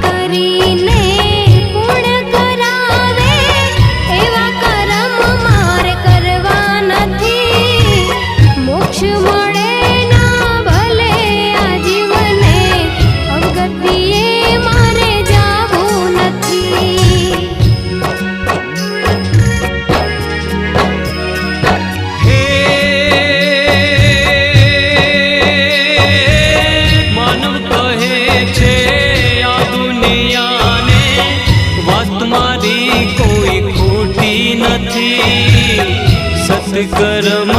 કરીને પૂર્ણ કરાવે એવા કરમ મારે કરવા નથી. મોક્ષ મળે ના ભલે આ જીવને અવગતિએ મારે જાવું નથી. હે માનવ કહે છે આ દુનિયાને વાત મારી કોઈ ખોટી નથી. સત્કર્મ